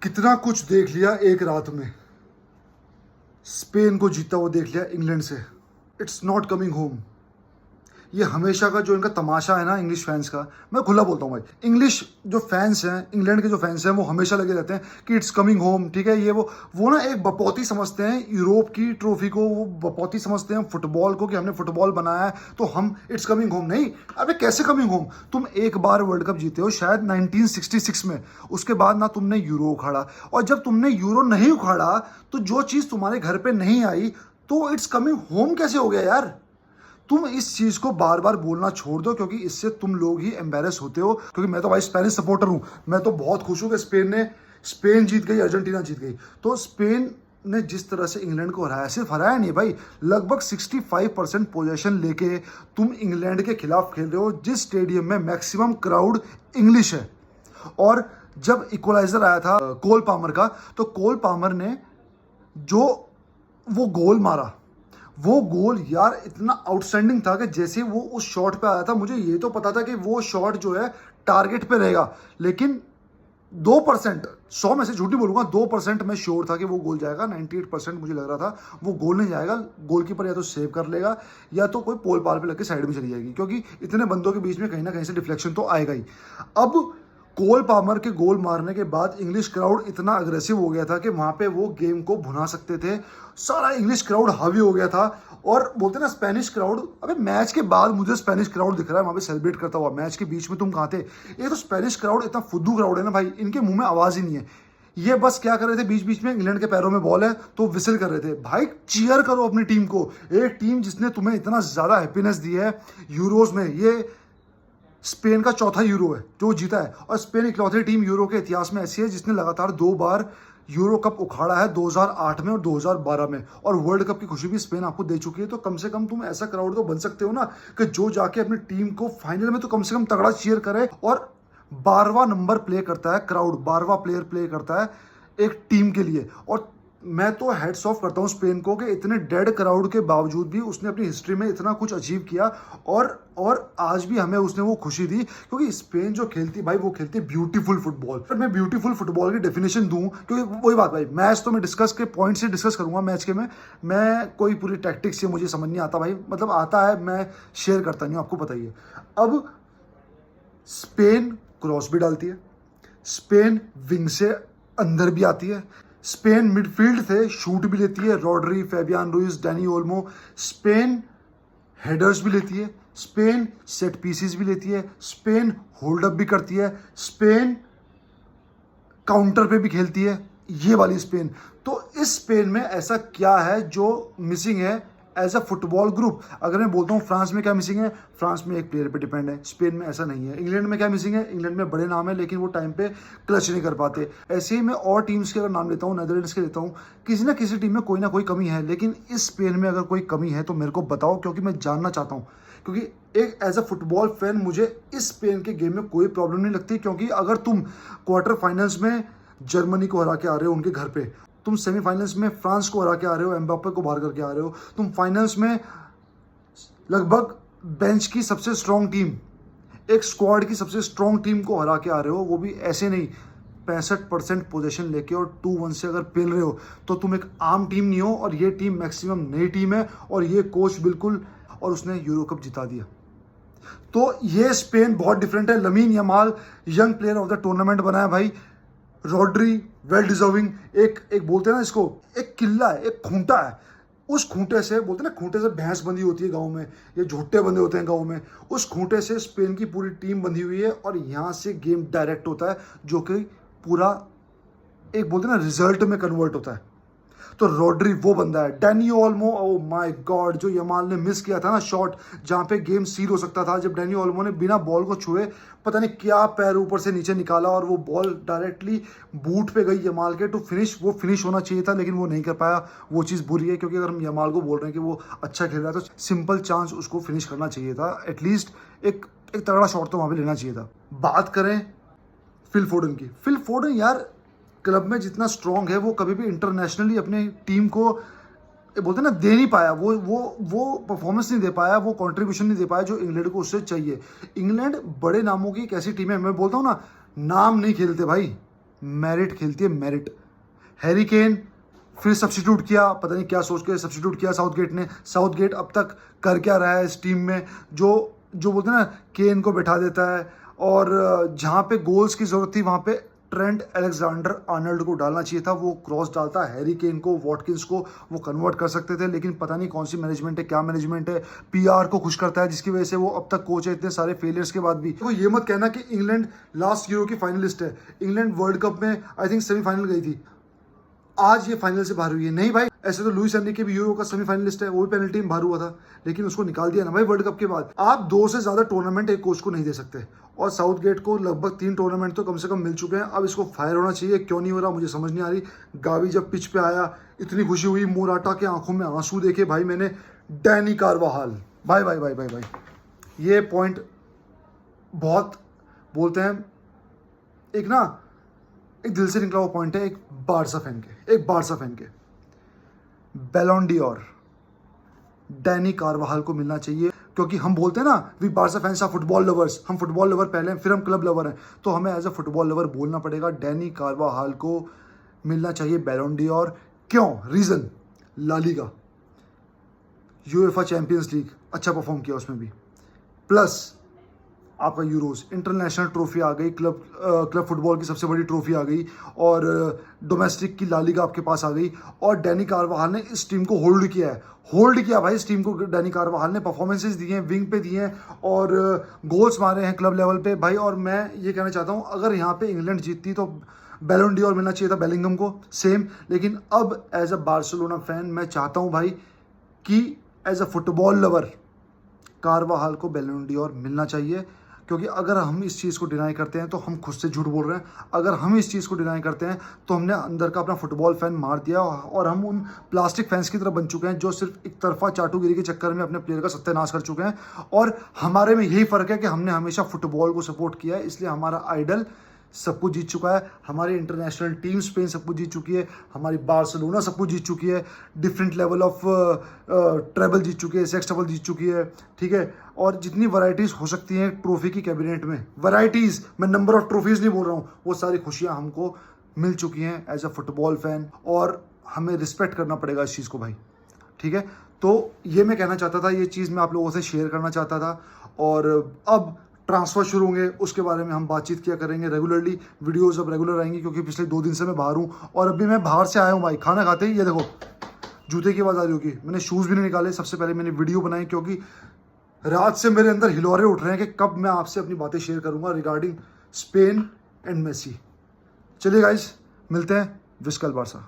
कितना कुछ देख लिया एक रात में। स्पेन को जीता हुआ देख लिया इंग्लैंड से। It's not coming home. ये हमेशा का जो इनका तमाशा है ना इंग्लिश फैंस का, मैं खुला बोलता हूँ भाई, इंग्लिश जो फैंस हैं, इंग्लैंड के जो फैंस हैं, वो हमेशा लगे रहते हैं कि इट्स कमिंग होम। ठीक है, ये वो ना एक बपौती समझते हैं यूरोप की ट्रॉफी को, वो बपौती समझते हैं फुटबॉल को कि हमने फुटबॉल बनाया है तो हम इट्स कमिंग होम। नहीं, अबे कैसे कमिंग होम? तुम एक बार वर्ल्ड कप जीते हो शायद 1966 में, उसके बाद ना तुमने यूरो उखाड़ा, और जब तुमने यूरो नहीं उखाड़ा तो जो चीज़ तुम्हारे घर पे नहीं आई तो इट्स कमिंग होम कैसे हो गया यार? तुम इस चीज को बार बार बोलना छोड़ दो, क्योंकि इससे तुम लोग ही एम्बेरस होते हो। क्योंकि मैं तो भाई स्पेनिश सपोर्टर हूं, मैं तो बहुत खुश हूं कि स्पेन जीत गई, अर्जेंटीना जीत गई। तो स्पेन ने जिस तरह से इंग्लैंड को हराया, सिर्फ हराया नहीं भाई, लगभग 65% पोजेशन लेके तुम इंग्लैंड के खिलाफ खेल रहे हो, जिस स्टेडियम में मैक्सिमम क्राउड इंग्लिश है। और जब इक्वलाइजर आया था कोल पामर का, तो कोल पामर ने जो वो गोल मारा, वो गोल यार इतना आउटस्टैंडिंग था कि जैसे वो उस शॉट पे आया था, मुझे ये तो पता था कि वो शॉट जो है टारगेट पे रहेगा, लेकिन 2%, 100 में से झूठ नहीं बोलूंगा, 2% मैं श्योर था कि वो गोल जाएगा। 98% मुझे लग रहा था वो गोल नहीं जाएगा। गोलकीपर या तो सेव कर लेगा या तो कोई पोल पार पे लग के साइड में चली जाएगी, क्योंकि इतने बंदों के बीच में कहीं ना कहीं से डिफ्लेक्शन तो आएगा ही। अब कोल पामर के गोल मारने के बाद इंग्लिश क्राउड इतना अग्रेसिव हो गया था कि वहां पे वो गेम को भुना सकते थे। सारा इंग्लिश क्राउड हावी हो गया था। और बोलते ना स्पेनिश क्राउड, अबे मैच के बाद मुझे स्पेनिश क्राउड दिख रहा है वहां पे सेलिब्रेट करता हुआ, मैच के बीच में तुम कहाँ थे? ये तो स्पेनिश क्राउड इतना फुद्दू क्राउड है ना भाई, इनके मुंह में आवाज ही नहीं है। ये बस क्या कर रहे थे, बीच बीच में इंग्लैंड के पैरों में बॉल है तो विसिल कर रहे थे। भाई चीयर करो अपनी टीम को, एक टीम जिसने तुम्हें इतना ज्यादा हैप्पीनेस दी है यूरोज में। ये स्पेन का चौथा यूरो है जो जीता है, और स्पेन इकलौती टीम यूरो के इतिहास में ऐसी है जिसने लगातार 2 बार यूरो कप उखाड़ा है, 2008 में और 2012 में। और वर्ल्ड कप की खुशी भी स्पेन आपको दे चुकी है। तो कम से कम तुम ऐसा क्राउड तो बन सकते हो ना कि जो जाके अपनी टीम को फाइनल में तो कम से कम तगड़ा चीयर करे। और 12वां नंबर प्ले करता है क्राउड, 12वां प्लेयर प्ले करता है एक टीम के लिए। और मैं तो हेड्स ऑफ करता हूँ स्पेन को कि इतने डेड क्राउड के बावजूद भी उसने अपनी हिस्ट्री में इतना कुछ अचीव किया। और आज भी हमें उसने वो खुशी दी, क्योंकि स्पेन जो खेलती भाई, वो खेलती ब्यूटीफुल फुटबॉल। पर मैं ब्यूटीफुल फुटबॉल की डेफिनेशन दूं, क्योंकि वही बात भाई, मैच तो मैं डिस्कस के पॉइंट से डिस्कस करूंगा मैच के में। मैं कोई पूरी टैक्टिक्स से मुझे समझ नहीं आता भाई, मतलब आता है मैं शेयर करता नहीं हूँ, आपको पता ही है। अब स्पेन क्रॉस भी डालती है, स्पेन विंग से अंदर भी आती है, स्पेन मिडफील्ड से शूट भी लेती है, Rodri, Fabian Ruiz, Danny Olmo. Spain headers भी लेती है, स्पेन सेट पीसेस भी लेती है, स्पेन होल्ड अप भी करती है, स्पेन काउंटर पे भी खेलती है, ये वाली स्पेन। तो इस स्पेन में ऐसा क्या है जो मिसिंग है एज अ फुटबॉल ग्रुप? अगर मैं बोलता हूँ फ्रांस में क्या मिसिंग है, फ्रांस में एक प्लेयर पे डिपेंड है, स्पेन में ऐसा नहीं है। इंग्लैंड में क्या मिसिंग है, इंग्लैंड में बड़े नाम है लेकिन वो टाइम पे क्लच नहीं कर पाते। ऐसे ही मैं और टीम्स के अगर नाम लेता हूँ, नेदरलैंड्स के लेता हूँ, किसी ना किसी टीम में कोई ना कोई कमी है। लेकिन इस स्पेन में अगर कोई कमी है तो मेरे को बताओ, क्योंकि मैं जानना चाहता हूँ। क्योंकि एक एज अ फुटबॉल फैन मुझे इस स्पेन के गेम में कोई प्रॉब्लम नहीं लगती, क्योंकि अगर तुम क्वार्टर फाइनल्स में जर्मनी को हरा के आ रहे हो उनके घर पे, तुम सेमीफाइनल्स में फ्रांस को हरा के आ रहे हो, एम्बाप्पे को बाहर करके आ रहे हो, तुम फाइनल्स में लगभग बेंच की सबसे स्ट्रॉन्ग टीम, एक स्क्वाड की सबसे स्ट्रॉन्ग टीम को हरा के आ रहे हो, वो भी ऐसे नहीं 65% पोजीशन लेके और 2-1 से अगर पेल रहे हो, तो तुम एक आम टीम नहीं हो। और ये टीम मैक्सिमम नई टीम है, और ये कोच बिल्कुल, और उसने यूरो कप जिता दिया। तो ये स्पेन बहुत डिफरेंट है। Lamin Yamal young player of the tournament बना है भाई। रॉड्री वेल डिजर्विंग, एक बोलते हैं ना इसको, एक किला है, एक खूंटा है। उस खूंटे से, बोलते हैं ना खूंटे से भैंस बंधी होती है गांव में, ये झोटे बंधे होते हैं गांव में, उस खूंटे से स्पेन की पूरी टीम बंधी हुई है। और यहाँ से गेम डायरेक्ट होता है, जो कि पूरा एक बोलते हैं ना रिजल्ट में कन्वर्ट होता है। तो रॉड्री वो बंदा है। Danny Olmo, oh my God, जो यमाल ने मिस किया था ना शॉट, जहां पे गेम सील हो सकता था, जब डैनी ओल्मो ने बिना बॉल को छुए पता नहीं क्या पैर ऊपर से नीचे निकाला और वो बॉल डायरेक्टली बूट पे गई यमाल के टू फिनिश। वो फिनिश होना चाहिए था लेकिन वो नहीं कर पाया। वो चीज़ बुरी है, क्योंकि अगर हम यमाल को बोल रहे हैं कि वो अच्छा खेल रहा है तो सिंपल चांस उसको फिनिश करना चाहिए था। एटलीस्ट एक तगड़ा शॉट तो वहाँ पे लेना चाहिए था। बात करें फिल फोडन की, फिल फोडन यार क्लब में जितना स्ट्रांग है, वो कभी भी इंटरनेशनली अपने टीम को बोलते ना दे नहीं पाया, वो परफॉर्मेंस नहीं दे पाया, वो कंट्रीब्यूशन नहीं दे पाया जो इंग्लैंड को उससे चाहिए। इंग्लैंड बड़े नामों की एक ऐसी टीम है, मैं बोलता हूँ ना, नाम नहीं खेलते भाई, मेरिट खेलती है, मेरिट। हैरी केन फिर सब्स्टिट्यूट किया, पता नहीं क्या सोच के सब्स्टिट्यूट किया साउथगेट ने। साउथगेट अब तक कर क्या रहा है इस टीम में, जो जो बोलते हैं ना केन को बैठा देता है, और जहाँ पे गोल्स की ज़रूरत थी वहाँ पे ट्रेंट अलेक्जेंडर आर्नल्ड को डालना चाहिए था, वो क्रॉस डालता हैरी केन को, वॉटकिंस को, वो कन्वर्ट कर सकते थे। लेकिन पता नहीं कौन सी मैनेजमेंट है, क्या मैनेजमेंट है, पीआर को खुश करता है जिसकी वजह से वो अब तक कोच है इतने सारे फेलियर्स के बाद भी। तो ये मत कहना कि इंग्लैंड लास्ट यूरो की फाइनलिस्ट है। इंग्लैंड वर्ल्ड कप में आई थिंक सेमीफाइनल गई थी, आज ये फाइनल से बाहर हुई है। नहीं भाई, ऐसे तो लुइस एनरिके भी यूरो का सेमीफाइनलिस्ट है, वो भी पेनल्टी में बाहर हुआ था, लेकिन उसको निकाल दिया ना भाई वर्ल्ड कप के बाद। आप 2 से ज्यादा टूर्नामेंट एक कोच को नहीं दे सकते, और साउथगेट को लगभग 3 टूर्नामेंट तो कम से कम मिल चुके हैं। अब इसको फायर होना चाहिए, क्यों नहीं हो रहा मुझे समझ नहीं आ रही। गावी जब पिच पे आया इतनी खुशी हुई, मोराटा के आंखों में आंसू देखे भाई मैंने। डैनी कार्वाहाल, भाई भाई भाई भाई भाई, ये पॉइंट बहुत बोलते हैं, एक ना एक दिल से निकला हुआ पॉइंट है, एक बारसा फैन के बैलोन डी'ओर डैनी कार्वाहाल को मिलना चाहिए। क्योंकि हम बोलते हैं ना we Barca fans are football lovers, हम फुटबॉल लवर पहले हैं फिर हम क्लब लवर हैं, तो हमें एज अ फुटबॉल लवर बोलना पड़ेगा डैनी कार्वाहाल को मिलना चाहिए बैलोन डी'ओर। क्यों? Reason, La Liga, UEFA Champions League अच्छा परफॉर्म किया उसमें भी, प्लस आपका यूरोज, इंटरनेशनल ट्रॉफी आ गई, क्लब फुटबॉल की सबसे बड़ी ट्रॉफी आ गई, और डोमेस्टिक की ला लीगा आपके पास आ गई। और डैनी कार्वाहाल ने इस टीम को होल्ड किया भाई। इस टीम को डैनी कार्वाहाल ने परफॉर्मेंसेस दिए हैं, विंग पे दिए हैं, और गोल्स मारे हैं क्लब लेवल पे भाई। और मैं ये कहना चाहता हूँ, अगर यहाँ पे इंग्लैंड जीतती तो बैलोन डी'ओर मिलना चाहिए था बेलिंगम को, सेम। लेकिन अब एज अ बार्सिलोना फैन मैं चाहता हूँ भाई कि as a football lover Carvajal को बैलोन डी'ओर मिलना चाहिए। क्योंकि अगर हम इस चीज़ को डिनाई करते हैं तो हम खुद से झूठ बोल रहे हैं। अगर हम इस चीज़ को डिनाई करते हैं तो हमने अंदर का अपना फुटबॉल फैन मार दिया, और हम उन प्लास्टिक फैंस की तरफ बन चुके हैं जो सिर्फ एक तरफा चाटुगिरी के चक्कर में अपने प्लेयर का सत्यानाश कर चुके हैं। और हमारे में यही फ़र्क है कि हमने हमेशा फुटबॉल को सपोर्ट किया है, इसलिए हमारा आइडल सब कुछ जीत चुका है। हमारी इंटरनेशनल टीम स्पेन सब कुछ जीत चुकी है, हमारी बार्सिलोना सब कुछ जीत चुकी है, डिफरेंट लेवल ऑफ ट्रेबल जीत चुकी है, सेक्स ट्रेबल जीत चुकी है, ठीक है। और जितनी वैरायटीज़ हो सकती हैं ट्रॉफी की कैबिनेट में, वैरायटीज़, मैं नंबर ऑफ ट्रॉफीज़ नहीं बोल रहा हूँ, वो सारी खुशियाँ हमको मिल चुकी हैं एज अ फुटबॉल फैन, और हमें रिस्पेक्ट करना पड़ेगा इस चीज़ को भाई, ठीक है। तो ये मैं कहना चाहता था, ये चीज़ मैं आप लोगों से शेयर करना चाहता था। और अब ट्रांसफ़र शुरू होंगे, उसके बारे में हम बातचीत किया करेंगे रेगुलरली, वीडियोस अब रेगुलर आएंगी, क्योंकि पिछले 2 दिन से मैं बाहर हूँ, और अभी मैं बाहर से आया हूँ भाई। खाना खाते ही ये देखो जूते की आवाज़ आ रही होगी, मैंने शूज़ भी नहीं निकाले, सबसे पहले मैंने वीडियो बनाई, क्योंकि रात से मेरे अंदर हिलोरे उठ रहे हैं कि कब मैं आपसे अपनी बातें शेयर करूँगा रिगार्डिंग स्पेन एंड मेसी। चलिए गाइस, मिलते हैं, विस्कल बारसा।